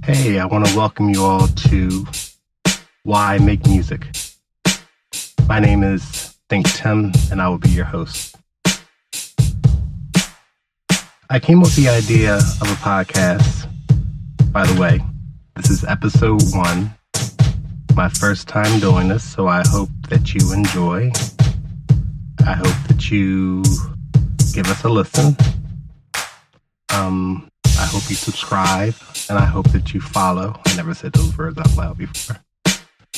Hey, I want to welcome you all to Why Make Music. My name is ThinkTimm, and I will be your host. I came up with the idea of a podcast. By the way, this is episode 1, my first time doing this, so I hope that you enjoy. I hope that you give us a listen. I hope you subscribe, and I hope that you follow. I never said those words out loud before.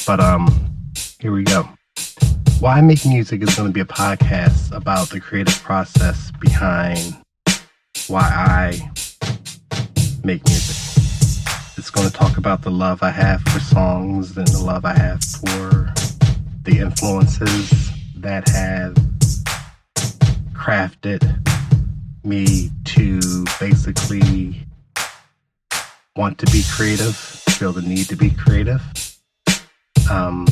But here we go. Why Make Music is going to be a podcast about the creative process behind why I make music. It's going to talk about the love I have for songs and the love I have for the influences that have crafted me to basically want to be creative, feel the need to be creative. A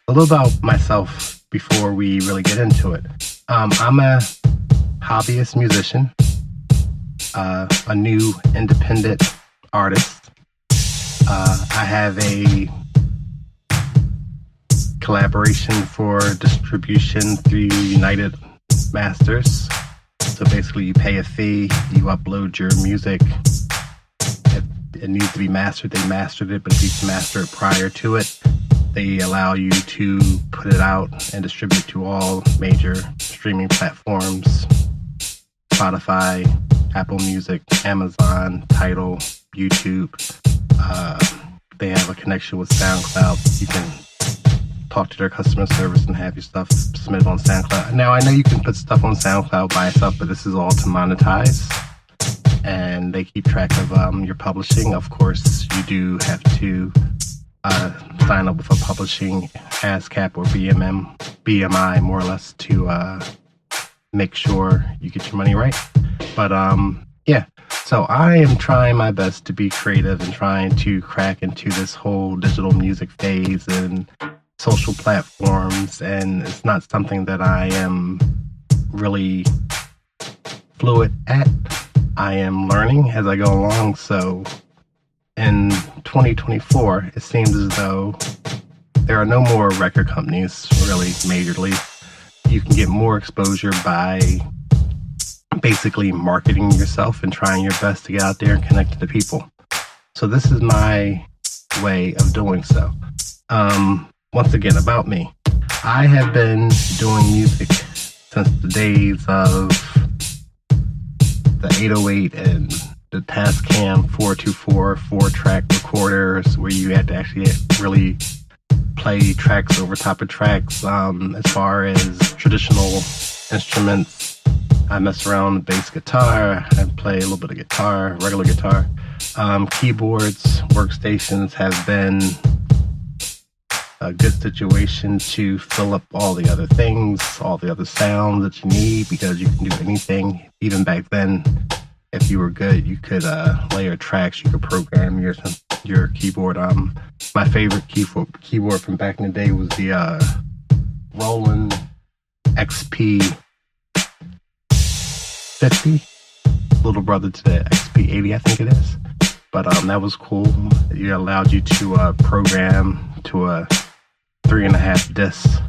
little about myself before we really get into it. I'm a hobbyist musician, a new independent artist. I have a collaboration for distribution through United Masters. So basically you pay a fee, you upload your music. If it needs to be mastered, they mastered it, but if you master it prior to it, they allow you to put it out and distribute to all major streaming platforms: Spotify, Apple Music, Amazon, Tidal, YouTube. They have a connection with SoundCloud. You can talk to their customer service and have your stuff submitted on SoundCloud. Now, I know you can put stuff on SoundCloud by itself, but this is all to monetize, and they keep track of your publishing. Of course, you do have to sign up with a publishing ASCAP or BMI, more or less, to make sure you get your money right. But yeah, so I am trying my best to be creative and trying to crack into this whole digital music phase and social platforms, and it's not something that I am really fluid at. I am learning as I go along. So in 2024, it seems as though there are no more record companies really majorly. You can get more exposure by basically marketing yourself and trying your best to get out there and connect to the people. So this is my way of doing so. Once again, about me. I have been doing music since the days of the 808 and the Tascam 424 4-track recorders, where you had to actually really play tracks over top of tracks. As far as traditional instruments, I mess around with bass guitar. I play a little bit of guitar, regular guitar. Keyboards, workstations have been a good situation to fill up all the other things, all the other sounds that you need, because you can do anything. Even back then, if you were good, you could layer tracks, you could program your keyboard. My favorite keyboard from back in the day was the Roland XP 50, little brother to the XP 80, I think it is. But that was cool. It allowed you to program to a 3.5 disc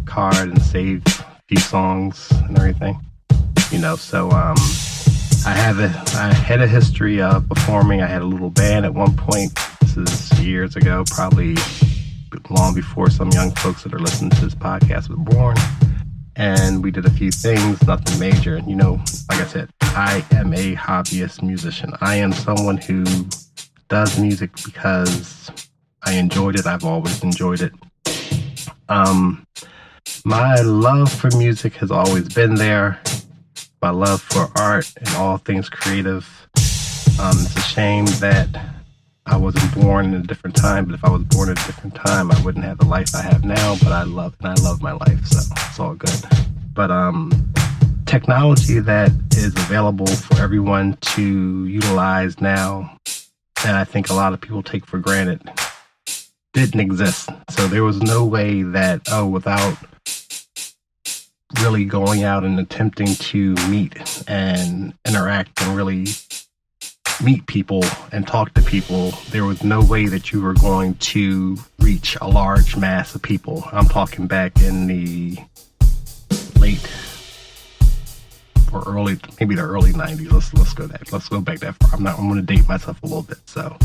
card and save a few songs and everything, so I had a history of performing. I had a little band at one point. This is years ago, probably long before some young folks that are listening to this podcast were born, and we did a few things, nothing major. Like I said, I am a hobbyist musician. I am someone who does music because I enjoyed it. I've always enjoyed it. My love for music has always been there. My love for art and all things creative. It's a shame that I wasn't born in a different time, but if I was born at a different time, I wouldn't have the life I have now, but I love my life, so it's all good. But technology that is available for everyone to utilize now, that I think a lot of people take for granted, didn't exist. So there was no way that, without really going out and attempting to meet and interact and really meet people and talk to people, there was no way that you were going to reach a large mass of people. I'm talking back in the late or early, maybe the early 90s. Let's go back that far. I'm going to date myself a little bit. So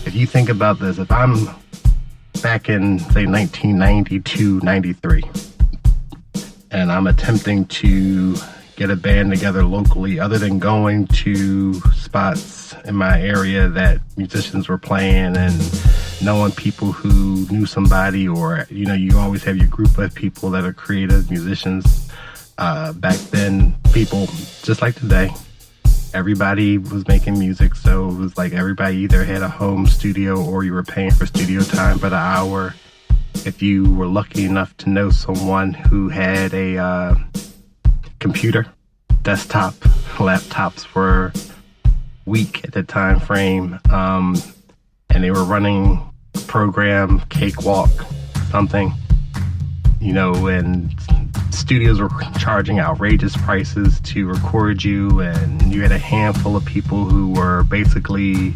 if you think about this, if I'm back in, say, 1992, 93, and I'm attempting to get a band together locally, other than going to spots in my area that musicians were playing and knowing people who knew somebody, or, you know, you always have your group of people that are creative musicians. Back then, people, just like today, everybody was making music, so it was like everybody either had a home studio or you were paying for studio time by the hour. If you were lucky enough to know someone who had a computer, desktop, laptops were weak at the time frame, and they were running a program, Cakewalk, something, you know, and studios were charging outrageous prices to record you, and you had a handful of people who were basically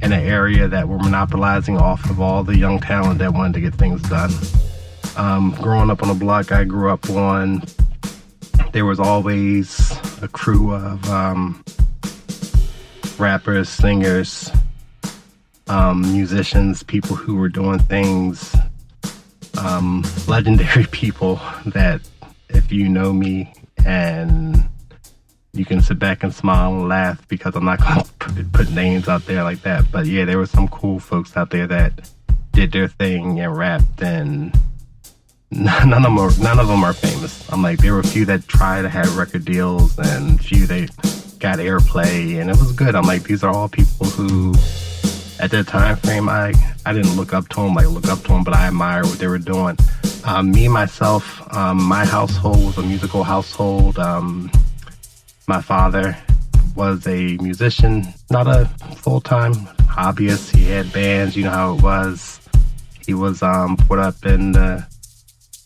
in an area that were monopolizing off of all the young talent that wanted to get things done. Growing up on a block I grew up on, there was always a crew of rappers, singers, musicians, people who were doing things, legendary people that, if you know me, and you can sit back and smile and laugh because I'm not going to put names out there like that. But yeah, there were some cool folks out there that did their thing and rapped, and none of them are famous. I'm like, there were a few that tried to have record deals and a few that got airplay, and it was good. I'm like, these are all people who, at that time frame, I didn't look up to them, but I admire what they were doing. Me, myself, my household was a musical household. My father was a musician, not a full-time hobbyist. He had bands, you know how it was. He was put up in the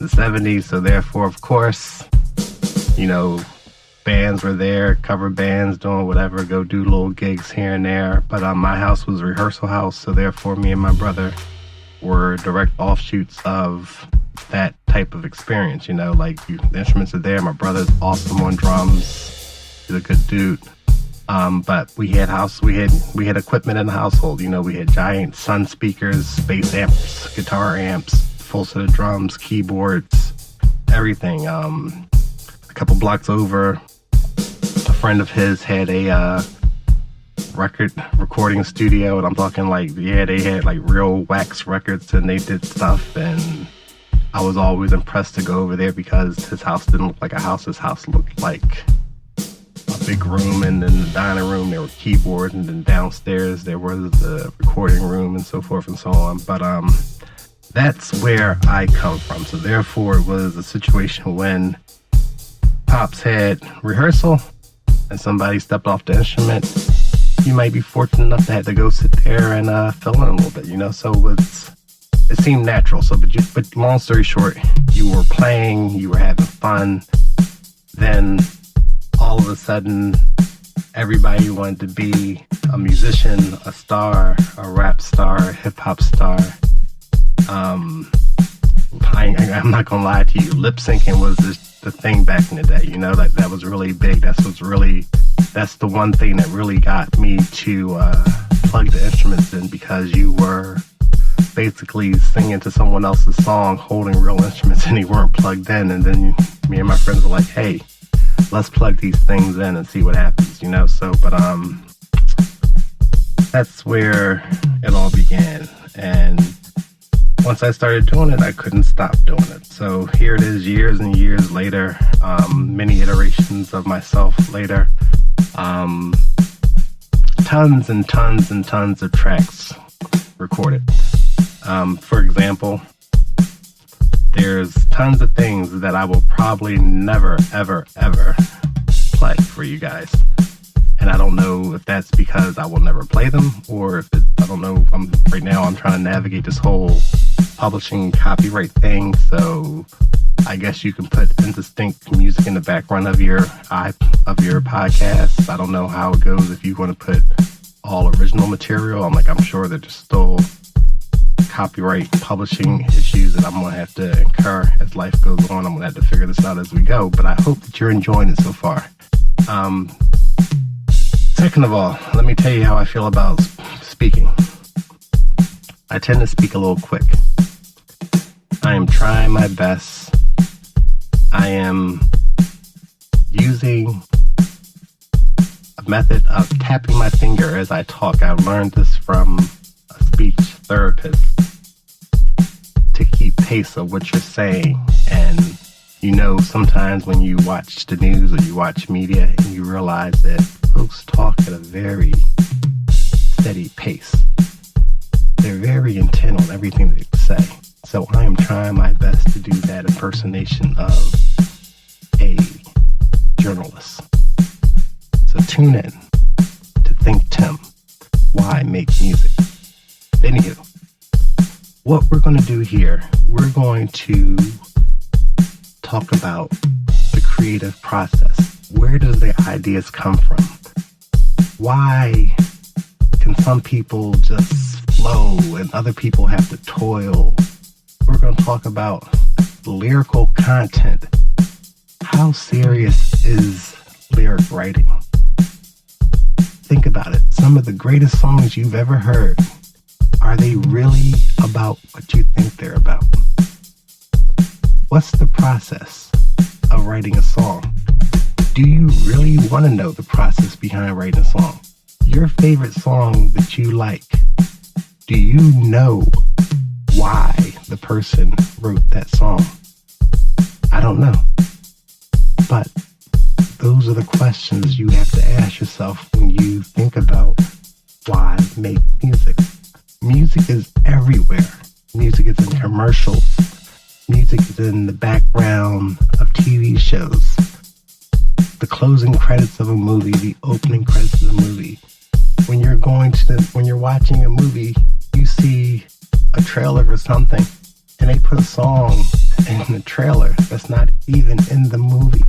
70s, so therefore, of course, you know, bands were there, cover bands, doing whatever, go do little gigs here and there. But my house was a rehearsal house, so therefore me and my brother were direct offshoots of that type of experience, you know, like the instruments are there. My brother's awesome on drums. He's a good dude. But we had equipment in the household, you know, we had giant Sun speakers, bass amps, guitar amps, full set of drums, keyboards, everything. A couple blocks over, a friend of his had a record recording studio, and I'm talking like, yeah, they had like real wax records and they did stuff, and I was always impressed to go over there because his house didn't look like a house. His house looked like a big room, and in the dining room there were keyboards, and then downstairs there was the recording room and so forth and so on. But that's where I come from. So therefore it was a situation when Pops had rehearsal and somebody stepped off the instrument, you might be fortunate enough to have to go sit there and fill in a little bit, you know. So it seemed natural. So, but long story short, you were playing, you were having fun. Then all of a sudden, everybody wanted to be a musician, a star, a rap star, hip hop star. I'm not gonna lie to you. Lip syncing was the thing back in the day. You know, that was really big. That's the one thing that really got me to plug the instruments in, because you were basically singing to someone else's song, holding real instruments, and you weren't plugged in. And then me and my friends were like, "Hey, let's plug these things in and see what happens," you know. So, but that's where it all began. And once I started doing it, I couldn't stop doing it. So here it is, years and years later, many iterations of myself later, tons and tons and tons of tracks recorded. For example, there's tons of things that I will probably never, ever, ever play for you guys. And I don't know if that's because I will never play them, or if I don't know. Right now I'm trying to navigate this whole publishing copyright thing, so I guess you can put indistinct music in the background of your podcast. I don't know how it goes if you want to put all original material. I'm sure that there's still copyright publishing issues that I'm going to have to incur as life goes on. I'm going to have to figure this out as we go, but I hope that you're enjoying it so far. Second of all, let me tell you how I feel about speaking. I tend to speak a little quick. I am trying my best. I am using a method of tapping my finger as I talk. I learned this from a speech therapist to keep pace of what you're saying. And sometimes when you watch the news or you watch media and you realize that folks talk at a very steady pace. They're very intent on everything they say. So I am trying my best to do that impersonation of a journalist. So tune in to ThinkTimm, Why Make Music. Anywho, what we're going to do here, we're going to talk about the creative process. Where does the ideas come from? Why can some people just flow and other people have to toil? We're going to talk about lyrical content. How serious is lyric writing? Think about it. Some of the greatest songs you've ever heard, are they really about what you think they're about? What's the process of writing a song? Do you really want to know the process behind writing a song? Your favorite song that you like, do you know why the person wrote that song? I don't know. But those are the questions you have to ask yourself when you think about why make music. Music is everywhere. Music is in commercials. Music is in the background of TV shows. The closing credits of a movie, the opening credits of a movie. When you're watching a movie, you see a trailer for something, and they put a song in the trailer that's not even in the movie.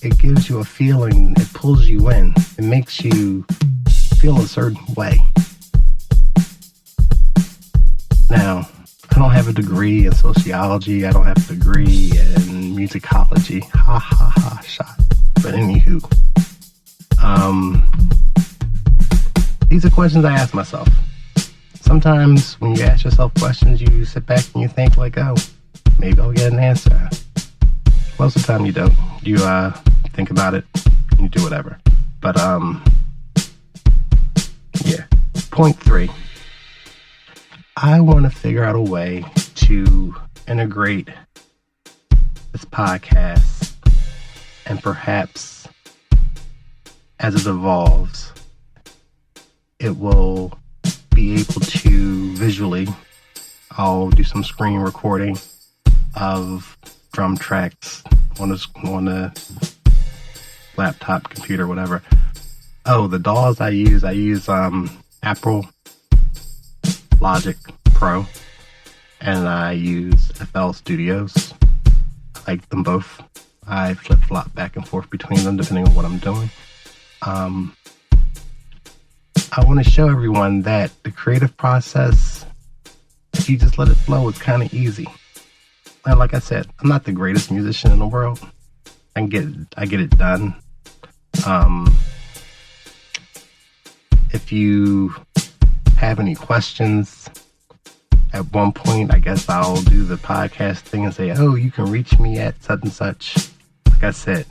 It gives you a feeling, it pulls you in, it makes you feel a certain way. Now, I don't have a degree in sociology, I don't have a degree in musicology, shot. But anywho, these are questions I ask myself. Sometimes when you ask yourself questions, you sit back and you think oh, maybe I'll get an answer. Most of the time you don't. You think about it and you do whatever. But yeah. Point 3. I want to figure out a way to integrate this podcast, and perhaps as it evolves, it will be able to visually, I'll do some screen recording of drum tracks on the laptop, computer, whatever. Oh, the DAWs I use Apple Logic Pro, and I use FL Studios. I like them both. I flip-flop back and forth between them depending on what I'm doing. I want to show everyone that the creative process, if you just let it flow, it's kind of easy. And like I said, I'm not the greatest musician in the world. I get it done. If you have any questions, at one point, I guess I'll do the podcast thing and say, oh, you can reach me at such and such. Like I said,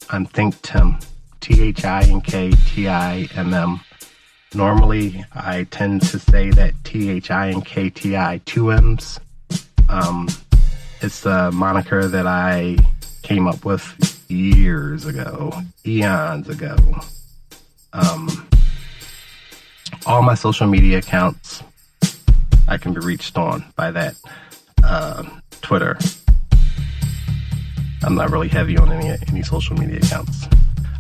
I'm ThinkTimm, ThinkTimm. Normally, I tend to say that ThinkTi, 2 M's. It's a moniker that I came up with years ago, eons ago. All my social media accounts, I can be reached on by that. Twitter. I'm not really heavy on any social media accounts.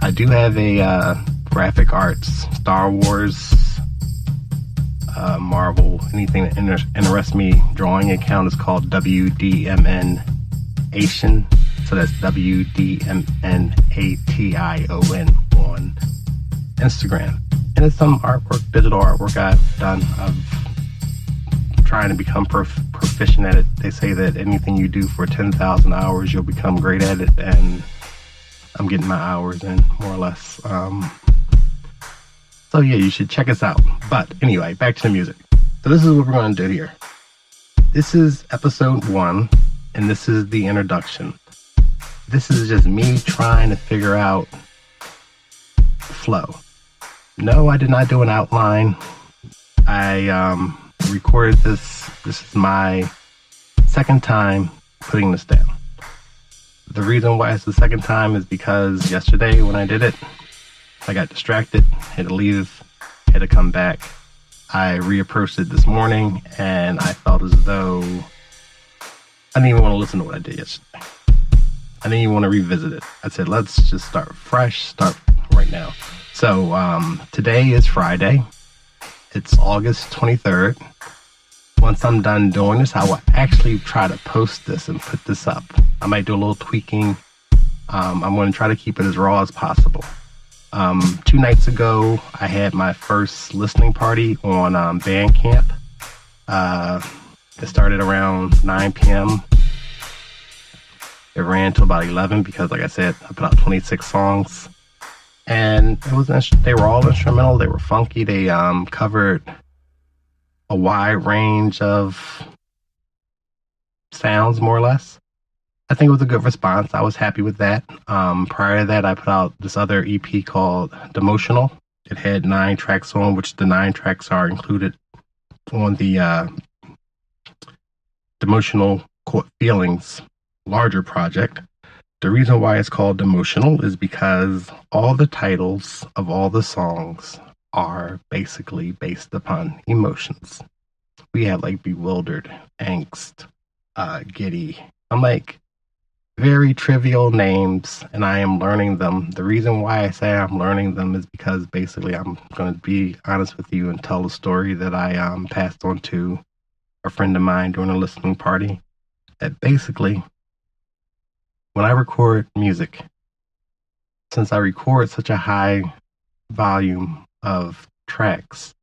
I do have a graphic arts, Star Wars, Marvel, anything that interests me. Drawing account is called WDMN Ation. So that's WDMNATION on Instagram. And it's some artwork, digital artwork I've done. I'm trying to become proficient at it. They say that anything you do for 10,000 hours, you'll become great at it. And I'm getting my hours in, more or less. So yeah, you should check us out. But anyway, back to the music. So this is what we're going to do here. This is episode 1, and this is the introduction. This is just me trying to figure out flow. No, I did not do an outline. I recorded this. This is my second time putting this down. The reason why it's the second time is because yesterday when I did it, I got distracted, had to leave, had to come back. I reapproached it this morning, and I felt as though I didn't even want to listen to what I did yesterday. I didn't even want to revisit it. I said, let's just start fresh, start right now. So today is Friday. It's August 23rd. Once I'm done doing this, I will actually try to post this and put this up. I might do a little tweaking. I'm going to try to keep it as raw as possible. 2 nights ago, I had my first listening party on Bandcamp. It started around 9 p.m. It ran till about 11 because, like I said, I put out 26 songs. And they were all instrumental. They were funky. They covered a wide range of sounds, more or less. I think it was a good response. I was happy with that. Prior to that, I put out this other EP called Demotional. It had 9 tracks on, which the 9 tracks are included on the Demotional Feelings larger project. The reason why it's called Demotional is because all the titles of all the songs are basically based upon emotions. We have like bewildered, angst, giddy. I'm like, very trivial names, and I am learning them. The reason why I say I'm learning them is because basically I'm going to be honest with you and tell a story that I passed on to a friend of mine during a listening party. That basically, when I record music, since I record such a high volume of tracks,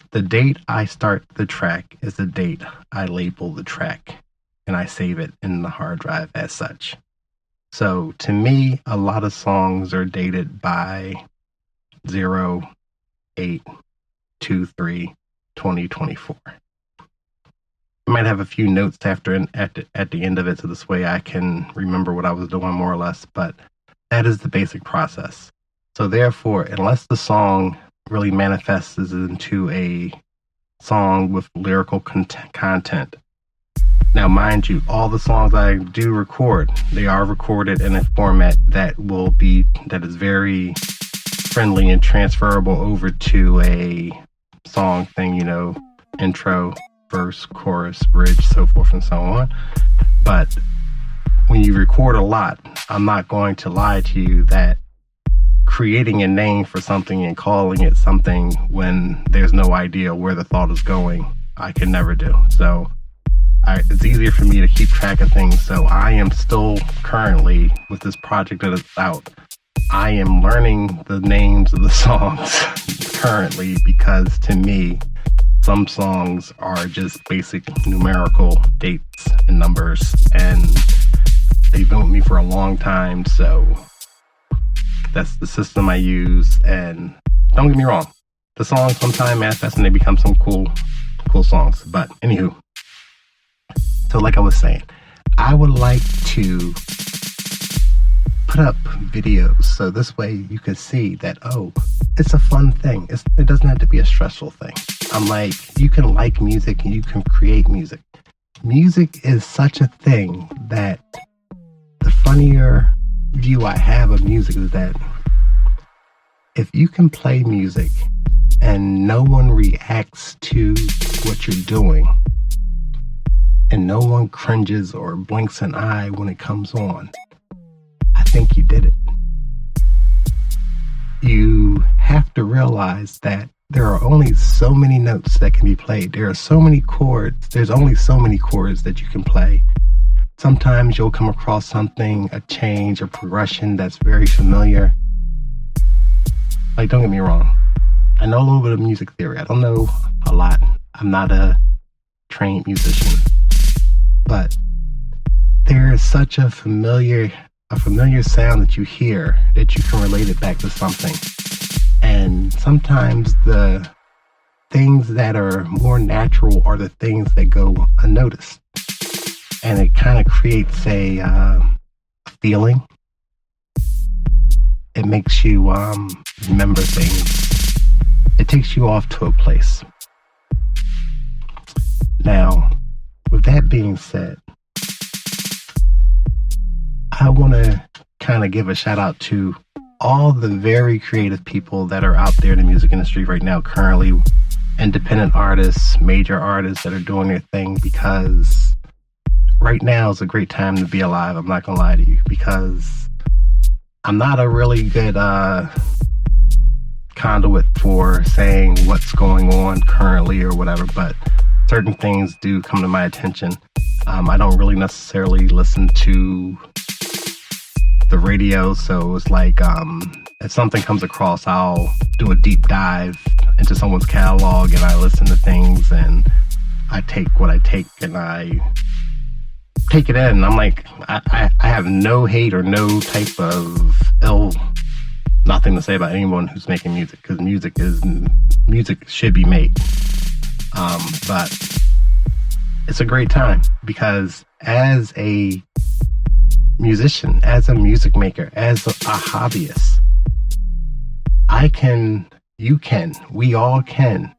the date I start the track is the date I label the track, and I save it in the hard drive as such. So to me, a lot of songs are dated by 08/23/2024. I might have a few notes at the end of it, so this way I can remember what I was doing more or less, but that is the basic process. So therefore, unless the song really manifests into a song with lyrical content. Now, mind you, all the songs I do record, they are recorded in a format that is very friendly and transferable over to a song thing, intro, verse, chorus, bridge, so forth and so on. But when you record a lot, I'm not going to lie to you that creating a name for something and calling it something when there's no idea where the thought is going, I can never do. So it's easier for me to keep track of things. So I am still currently, with this project that is out, I am learning the names of the songs currently, because to me, some songs are just basic numerical dates and numbers, and they've been with me for a long time. So that's the system I use. And don't get me wrong, the songs sometimes manifest and they become some cool songs. But anywho, so like I was saying, I would like to put up videos so this way you can see that, oh, it's a fun thing. It doesn't have to be a stressful thing. I'm like, you can like music and you can create music. Music is such a thing that the funnier view I have of music is that if you can play music and no one reacts to what you're doing, and no one cringes or blinks an eye when it comes on, I think you did it. You have to realize that there are only so many notes that can be played. There are so many chords. There's only so many chords that you can play. Sometimes you'll come across something, a change, a progression that's very familiar. Like, don't get me wrong, I know a little bit of music theory. I don't know a lot. I'm not a trained musician, but there is such a familiar sound that you hear that you can relate it back to something. And sometimes the things that are more natural are the things that go unnoticed. And it kind of creates a feeling. It makes you remember things. It takes you off to a place. Now, with that being said, I want to kind of give a shout out to all the very creative people that are out there in the music industry right now, currently independent artists, major artists that are doing their thing, because right now is a great time to be alive. I'm not going to lie to you, because I'm not a really good conduit for saying what's going on currently or whatever, but certain things do come to my attention. I don't really necessarily listen to the radio, so it's like if something comes across, I'll do a deep dive into someone's catalog and I listen to things and I take what I take and I take it in. And I'm like, I have no hate or no type of nothing to say about anyone who's making music, because music should be made. But it's a great time, because as a musician, as a music maker, as a hobbyist, we all can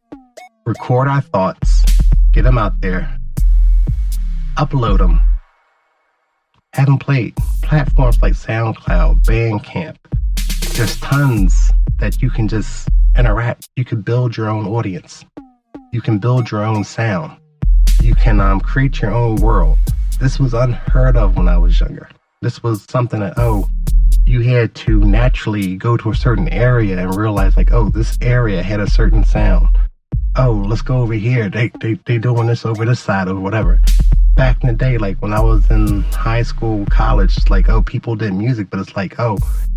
record our thoughts, get them out there, upload them, have them played. Platforms like SoundCloud, Bandcamp, there's tons that you can just interact. You can build your own audience. You can build your own sound. You can create your own world. This was unheard of when I was younger. This was something that, you had to naturally go to a certain area and realize, like, this area had a certain sound. Let's go over here. They doing this over this side or whatever. Back in the day, like when I was in high school, college, it's like, people did music, but it's like,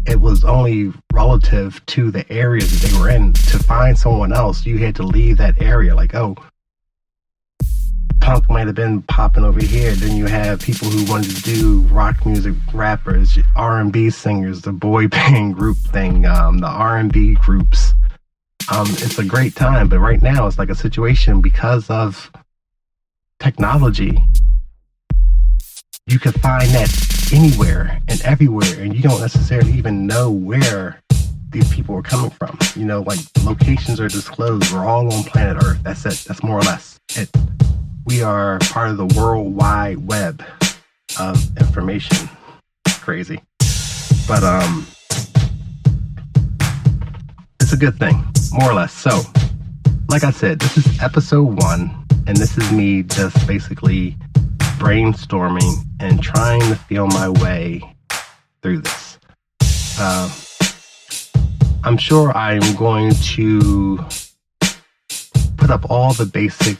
it was only relative to the areas that they were in. To find someone else, you had to leave that area. Like, punk might have been popping over here. Then you have people who wanted to do rock music, rappers, R&B singers, the boy band group thing, the R&B groups. It's a great time, but right now it's like a situation because of technology. You can find that anywhere and everywhere, and you don't necessarily even know where these people are coming from. Like locations are disclosed. We're all on planet Earth. That's it. That's more or less it. We are part of the World Wide Web of information. Crazy. But it's a good thing, more or less. So, like I said, this is episode 1, and this is me just basically brainstorming and trying to feel my way through this. I'm sure I'm going to put up all the basic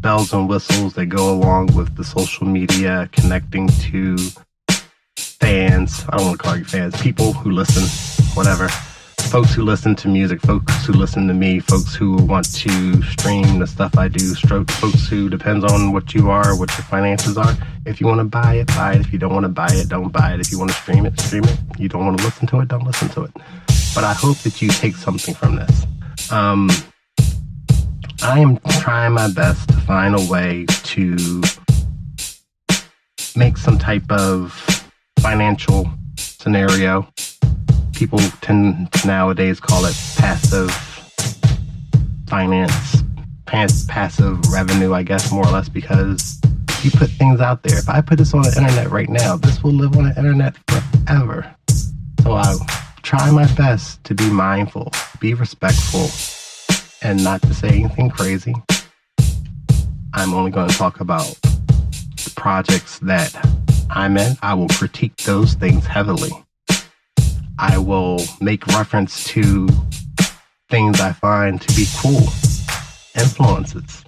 bells and whistles that go along with the social media, connecting to fans. I don't want to call you fans, people who listen, whatever. Folks who listen to music, folks who listen to me, folks who want to stream the stuff I do, folks who depends on what you are, what your finances are. If you want to buy it, buy it. If you don't want to buy it, don't buy it. If you want to stream it, stream it. You don't want to listen to it, don't listen to it. But I hope that you take something from this. I am trying my best to find a way to make some type of financial scenario. People tend to nowadays call it passive finance, passive revenue, I guess, more or less, because you put things out there. If I put this on the internet right now, this will live on the internet forever. So I try my best to be mindful, be respectful, and not to say anything crazy. I'm only going to talk about the projects that I'm in. I will critique those things heavily. I will make reference to things I find to be cool, influences.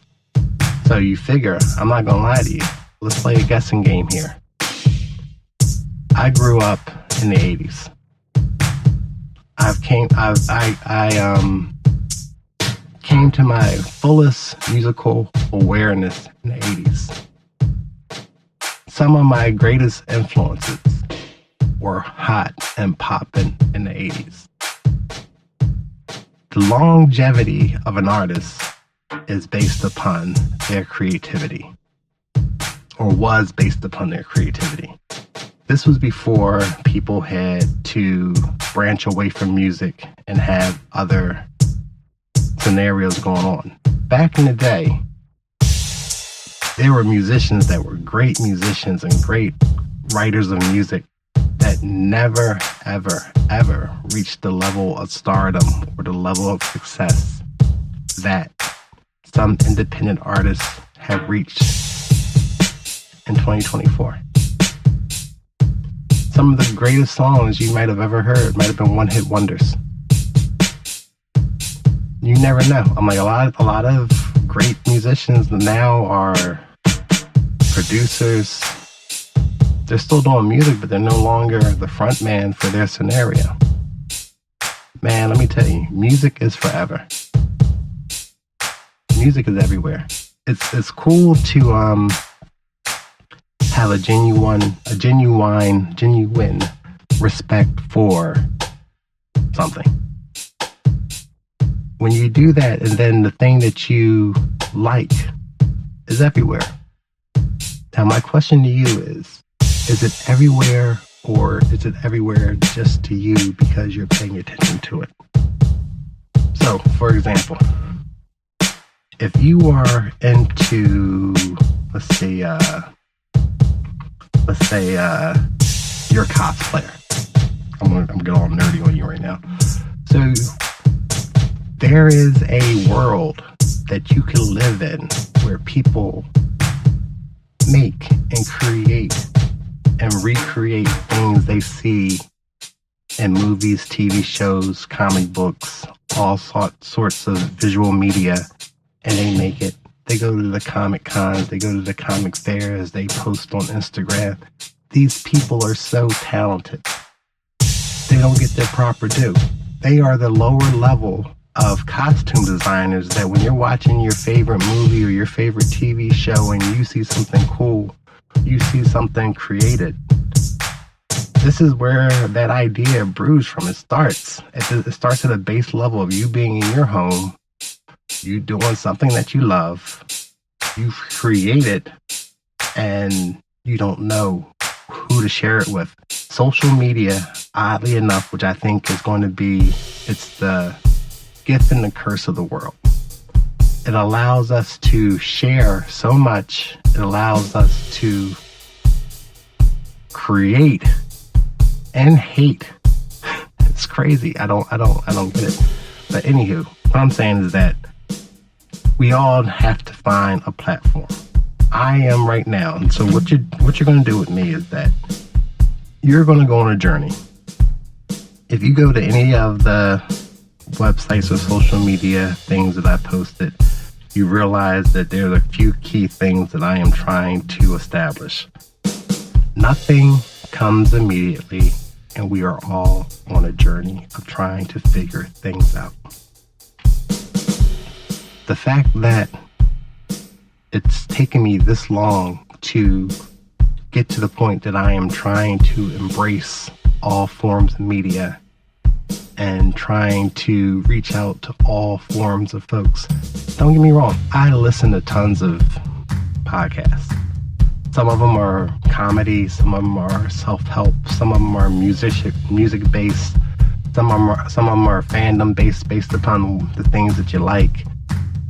So you figure, I'm not going to lie to you, let's play a guessing game here. I grew up in the 80s. I came to my fullest musical awareness in the 80s. Some of my greatest influences were hot and popping in the 80s. The longevity of an artist is based upon their creativity, or was based upon their creativity. This was before people had to branch away from music and have other scenarios going on. Back in the day, there were musicians that were great musicians and great writers of music that never, ever, ever reached the level of stardom or the level of success that some independent artists have reached in 2024. Some of the greatest songs you might have ever heard might have been one-hit wonders. You never know. I'm like, a lot of great musicians now are producers. They're still doing music, but they're no longer the front man for their scenario. Man, let me tell you, music is forever. Music is everywhere. It's cool to have a genuine respect for something. When you do that, and then the thing that you like is everywhere. Now, my question to you is it everywhere, or is it everywhere just to you because you're paying attention to it? So, for example, if you are into, let's say you're a cosplayer. I'm going all nerdy on you right now. So there is a world that you can live in where people make and create and recreate things they see in movies, TV shows, comic books, all sorts of visual media, and they make it. They go to the comic cons, they go to the comic fairs, they post on Instagram. These people are so talented. They don't get their proper due. They are the lower level of costume designers that when you're watching your favorite movie or your favorite TV show and you see something cool, you see something created. This is where that idea brews from. It starts. It starts at a base level of you being in your home, you doing something that you love, you create it, and you don't know who to share it with. Social media, oddly enough, which I think is going to be, it's the gift and the curse of the world. It allows us to share so much. It allows us to create and hate. It's crazy. I don't get it. But anywho, what I'm saying is that we all have to find a platform. I am right now. And so what you're going to do with me is that you're going to go on a journey. If you go to any of the websites or social media things that I posted, you realize that there are a few key things that I am trying to establish. Nothing comes immediately, and we are all on a journey of trying to figure things out. The fact that it's taken me this long to get to the point that I am trying to embrace all forms of media and trying to reach out to all forms of folks. Don't get me wrong, I listen to tons of podcasts. Some of them are comedy, some of them are self-help, some of them are music-based, some of them are fandom-based, based upon the things that you like.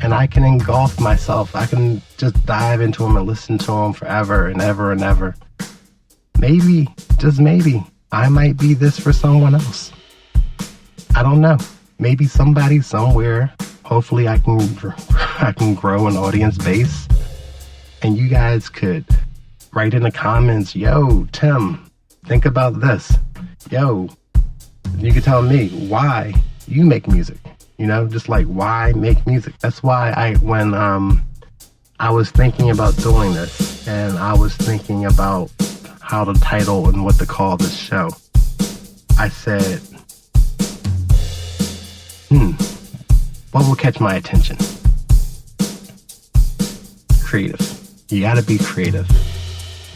And I can engulf myself. I can just dive into them and listen to them forever and ever and ever. Maybe, just maybe, I might be this for someone else. I don't know. Maybe somebody somewhere. Hopefully I can grow an audience base. And you guys could write in the comments, yo, Tim, think about this. Yo, you could tell me why you make music. You know, just like, why make music? That's why when I was thinking about doing this, and I was thinking about how to title and what to call this show. I said, what will catch my attention? Creative. You gotta be creative.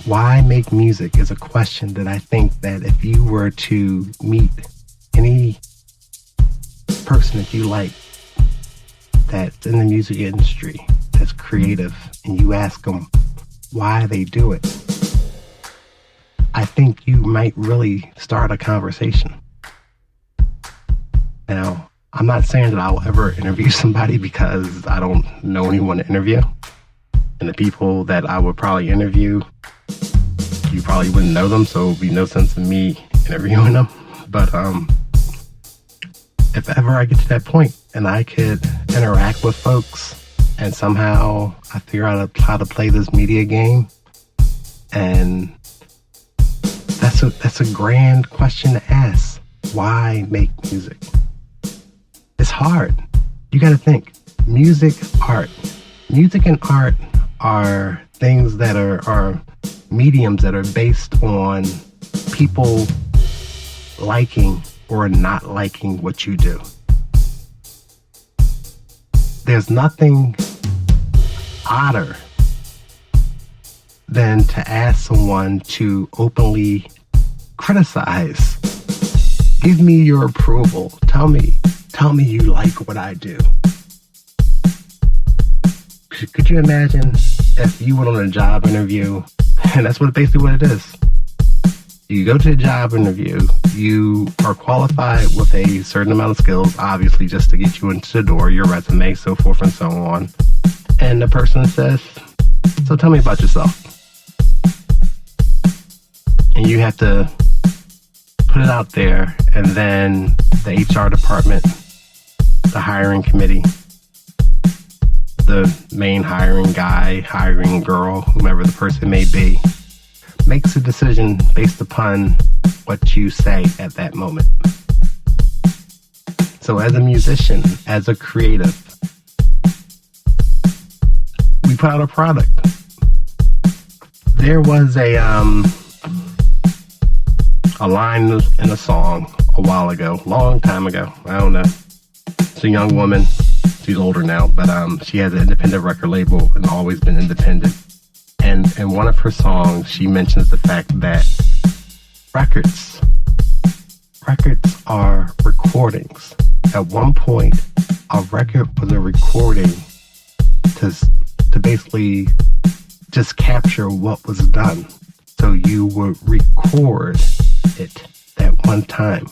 Why make music is a question that I think that if you were to meet any person that you like that's in the music industry, that's creative, and you ask them why they do it, I think you might really start a conversation. Now, I'm not saying that I'll ever interview somebody because I don't know anyone to interview. And the people that I would probably interview, you probably wouldn't know them, so it would be no sense in me interviewing them. But if ever I get to that point and I could interact with folks and somehow I figure out how to play this media game, and that's a grand question to ask. Why make music? It's hard. You got to think. Music, art. Music and art are things that are mediums that are based on people liking or not liking what you do. There's nothing odder than to ask someone to openly criticize. Give me your approval. Tell me you like what I do. Could you imagine if you went on a job interview, and that's basically what it is. You go to a job interview, you are qualified with a certain amount of skills, obviously just to get you into the door, your resume, so forth and so on. And the person says, so tell me about yourself. And you have to put it out there, and then the HR department, the hiring committee, the main hiring guy, hiring girl, whomever the person may be, makes a decision based upon what you say at that moment. So as a musician, as a creative, we put out a product. There was a line in a song a while ago, long time ago, I don't know. It's a young woman. She's older now, but she has an independent record label and always been independent. And in one of her songs, she mentions the fact that records are recordings. At one point, a record was a recording to basically just capture what was done. So you would record it that one time.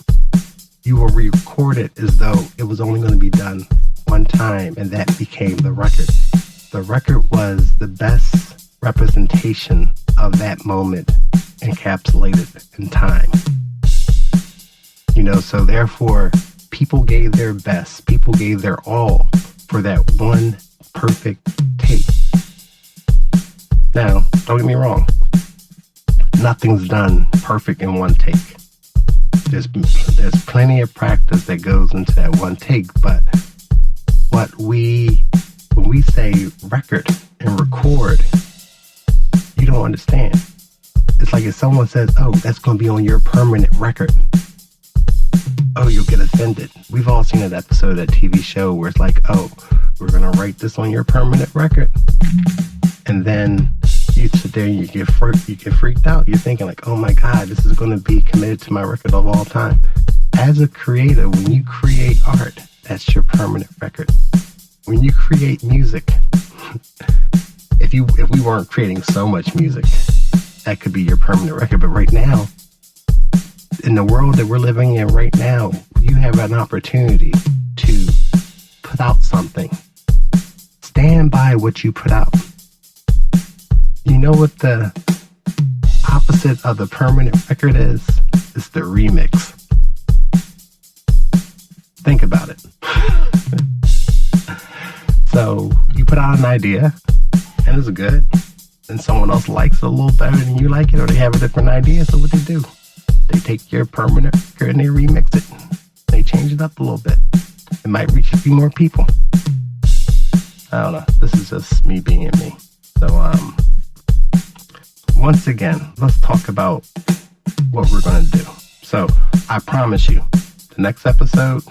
You will record it as though it was only going to be done one time, and that became the record. The record was the best representation of that moment encapsulated in time. So therefore, people gave their best, people gave their all for that one perfect take. Now, don't get me wrong, nothing's done perfect in one take. There's plenty of practice that goes into that one take, but when we say record and record, you don't understand. It's like if someone says, oh, that's going to be on your permanent record. Oh, you'll get offended. We've all seen an episode of that TV show where it's like, oh, we're going to write this on your permanent record. And then you sit there and you get freaked out. You're thinking like, oh my God, this is going to be committed to my record of all time. As a creator, when you create art, that's your permanent record. When you create music, if we weren't creating so much music, that could be your permanent record. But right now, in the world that we're living in right now, you have an opportunity to put out something. Stand by what you put out. You know what the opposite of the permanent record is? It's the remix. Think about it. So you put out an idea and it's good, and someone else likes it a little better than you like it, or they have a different idea. So what they do? They take your permanent record and they remix it. They change it up a little bit. It might reach a few more people. I don't know. This is just me being me. So, once again, let's talk about what we're going to do. So, I promise you, the next episode,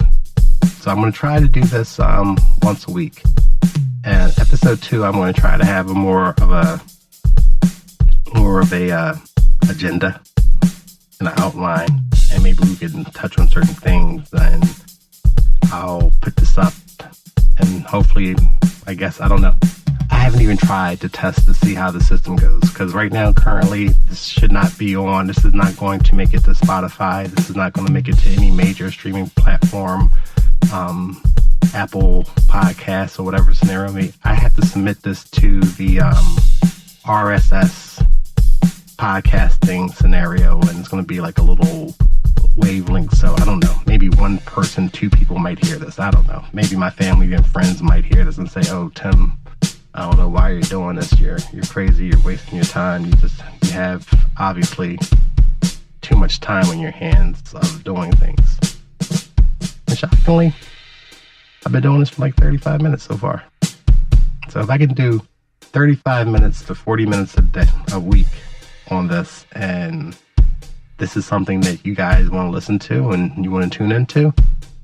so I'm going to try to do this once a week. And episode 2, I'm going to try to have more of a agenda and an outline, and maybe we can touch on certain things, and I'll put this up, and hopefully, I guess, I don't know. I haven't even tried to test to see how the system goes, because right now, currently, this should not be on. This is not going to make it to Spotify. This is not going to make it to any major streaming platform, Apple Podcasts or whatever scenario. I have to submit this to the RSS podcasting scenario, and it's going to be like a little wavelength. So I don't know. Maybe one person, 2 people might hear this. I don't know. Maybe my family and friends might hear this and say, "Oh, Tim, I don't know why you're doing this. You're crazy. You're wasting your time. You have obviously too much time on your hands of doing things." And shockingly, I've been doing this for like 35 minutes so far. So if I can do 35 minutes to 40 minutes a week on this, and this is something that you guys want to listen to and you want to tune into,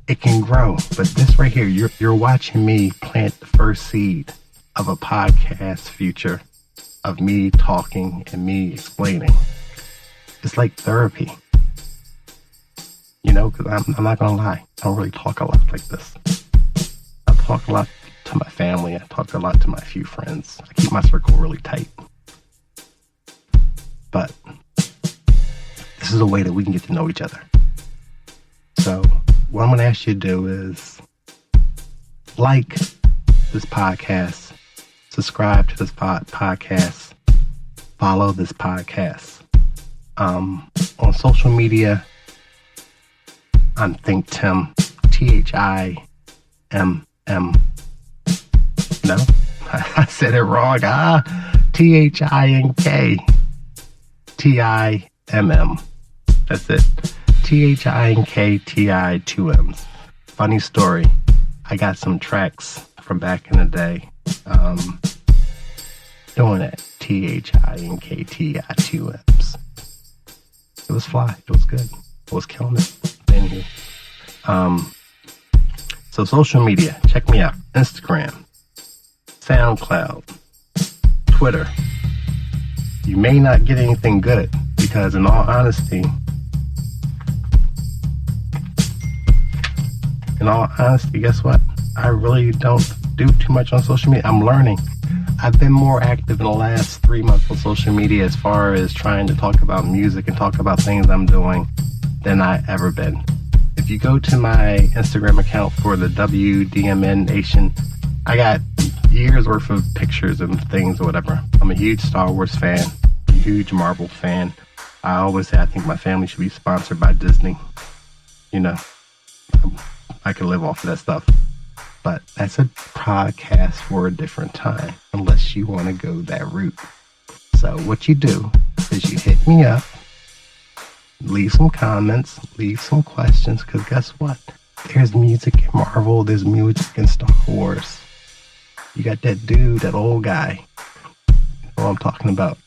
it can grow. But this right here, you're watching me plant the first seed of a podcast future of me talking and me explaining. It's like therapy, because I'm not gonna lie, I don't really talk a lot like this. I talk a lot to my family. I talk a lot to my few friends. I keep my circle really tight. But this is a way that we can get to know each other. So what I'm going to ask you to do is like this podcast, subscribe to this podcast, follow this podcast. On social media, I'm ThinkTimm, ThimmM. No, I said it wrong. ThinkTimm. That's it. ThinkTi 2 M's. Funny story. I got some tracks from back in the day. Doing that. ThinkTi 2 M's. It was fly. It was good. I was killing it. Anywho. So social media. Check me out. Instagram. SoundCloud, Twitter. You may not get anything good, because in all honesty, guess what? I really don't do too much on social media. I'm learning. I've been more active in the last 3 months on social media as far as trying to talk about music and talk about things I'm doing than I ever been. If you go to my Instagram account for the WDMN Nation, I got years worth of pictures and things or whatever. I'm a huge Star Wars fan, a huge Marvel fan. I always say I think my family should be sponsored by Disney. I can live off of that stuff. But that's a podcast for a different time, unless you want to go that route. So what you do is you hit me up, leave some comments, leave some questions, because guess what? There's music in Marvel, there's music in Star Wars. You got that dude, that old guy. You know what I'm talking about.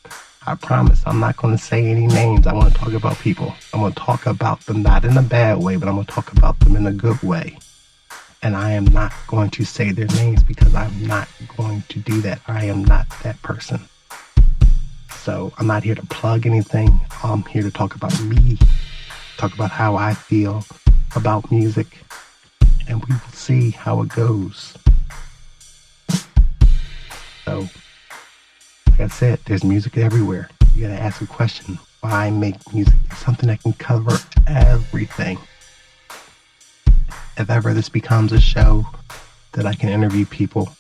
I promise I'm not going to say any names. I want to talk about people. I'm going to talk about them, not in a bad way, but I'm going to talk about them in a good way. And I am not going to say their names, because I'm not going to do that. I am not that person. So I'm not here to plug anything. I'm here to talk about me, talk about how I feel about music, and we will see how it goes. So, like I said, there's music everywhere. You gotta ask a question. Why make music? It's something that can cover everything. If ever this becomes a show that I can interview people,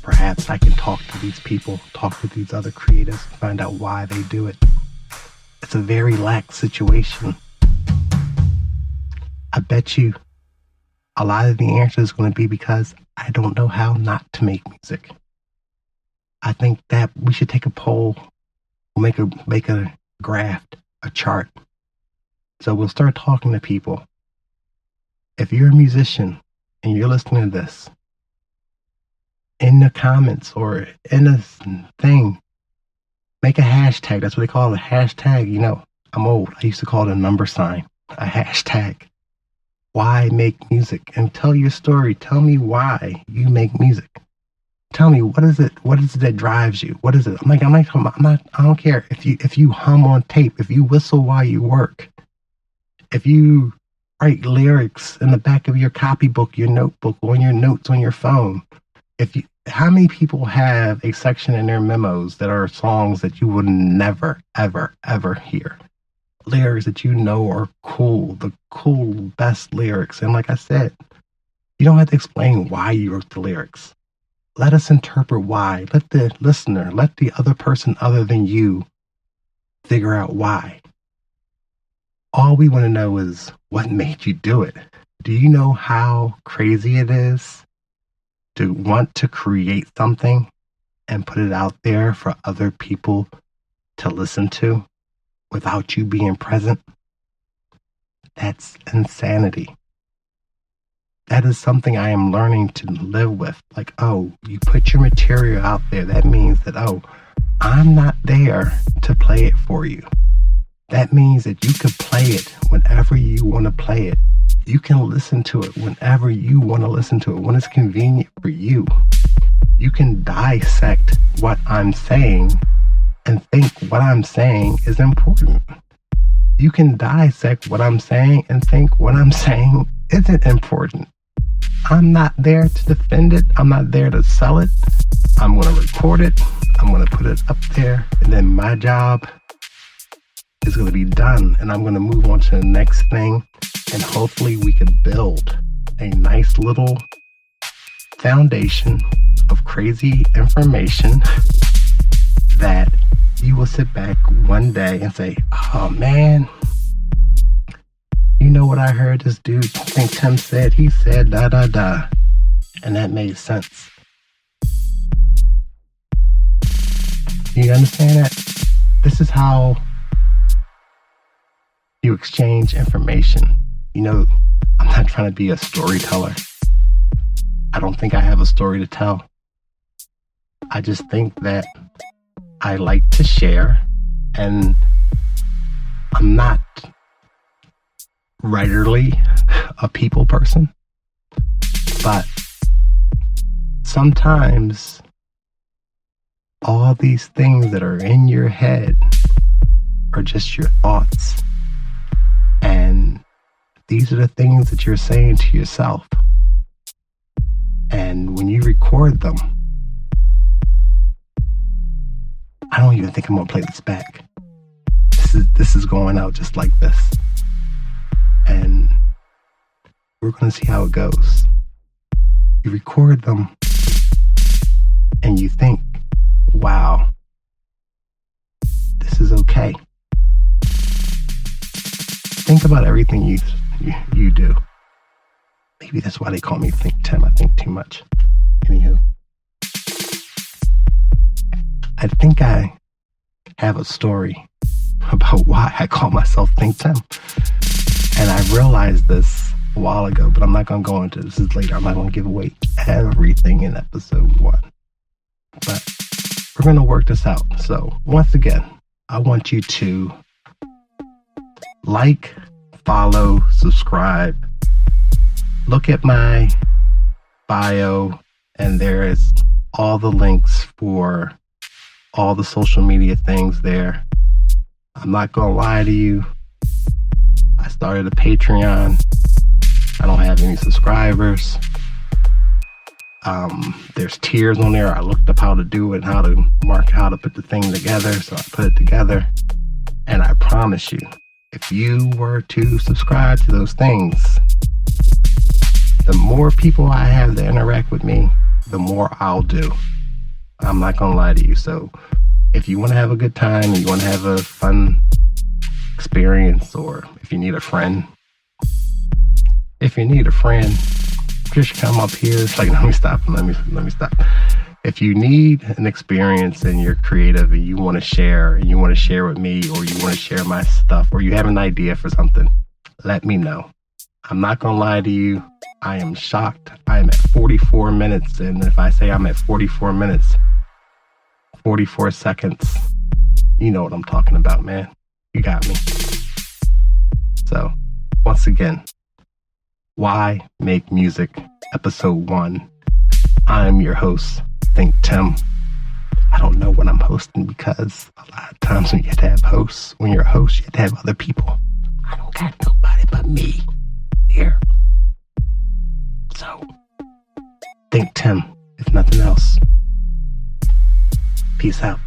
perhaps I can talk to these people, talk to these other creatives, find out why they do it. It's a very lax situation. I bet you a lot of the answer is going to be because I don't know how not to make music. I think that we should take a poll, we'll make a graph, a chart. So we'll start talking to people. If you're a musician and you're listening to this, in the comments or in a thing. Make a hashtag. That's what they call it, a hashtag. You know, I'm old. I used to call it a number sign, a hashtag. Why make music? And tell your story. Tell me why you make music. Tell me, what is it? What is it that drives you? What is it? I don't care if you hum on tape, if you whistle while you work, if you write lyrics in the back of your copybook, your notebook, on your notes on your phone. How many people have a section in their memos that are songs that you would never, ever, ever hear? Lyrics that you know are cool, the cool, best lyrics. And like I said, you don't have to explain why you wrote the lyrics. Let us interpret why. Let the listener, let the other person other than you figure out why. All we want to know is what made you do it. Do you know how crazy it is to want to create something and put it out there for other people to listen to without you being present? That's insanity. That is something I am learning to live with. Like, oh, you put your material out there. That means that, oh, I'm not there to play it for you. That means that you can play it whenever you want to play it. You can listen to it whenever you want to listen to it, when it's convenient for you. You can dissect what I'm saying and think what I'm saying is important. You can dissect what I'm saying and think what I'm saying isn't important. I'm not there to defend it. I'm not there to sell it. I'm going to record it. I'm going to put it up there. And then my job is going to be done. And I'm going to move on to the next thing. And hopefully we can build a nice little foundation of crazy information that you will sit back one day and say, oh man, you know what I heard this dude, ThinkTimm said? He said da da da. And that made sense. You understand that? This is how you exchange information. You know, I'm not trying to be a storyteller. I don't think I have a story to tell. I just think that I like to share, and I'm not writerly a people person, but sometimes all these things that are in your head are just your thoughts, and these are the things that you're saying to yourself. And when you record them, I don't even think I'm gonna play this back. This is going out just like this. And we're gonna see how it goes. You record them and you think, wow, this is okay. Think about everything you do. Maybe that's why they call me ThinkTimm. I think too much. Anywho, I think I have a story about why I call myself ThinkTimm. And I realized this a while ago, but I'm not going to go into this. This is later. I'm not going to give away everything in episode 1. But we're going to work this out. So once again, I want you to like, follow, subscribe. Look at my bio, and there is all the links for all the social media things there. I'm not going to lie to you. I started a Patreon. I don't have any subscribers. There's tiers on there. I looked up how to do it, how to put the thing together. So I put it together. And I promise you, if you were to subscribe to those things, the more people I have to interact with me, the more I'll do. I'm not going to lie to you. So if you want to have a good time and you want to have a fun experience, or if you need a friend, just come up here. It's like, let me stop. If you need an experience and you're creative and you want to share with me, or you want to share my stuff, or you have an idea for something, let me know. I'm not going to lie to you. I am shocked. I am at 44 minutes. And if I say I'm at 44 minutes, 44 seconds, you know what I'm talking about, man. You got me. So, once again, Why Make Music, Episode 1. I'm your host, ThinkTimm. I don't know what I'm hosting because a lot of times when you have to have hosts, when you're a host, you have to have other people. I don't got nobody but me here. So, ThinkTimm, if nothing else. Peace out.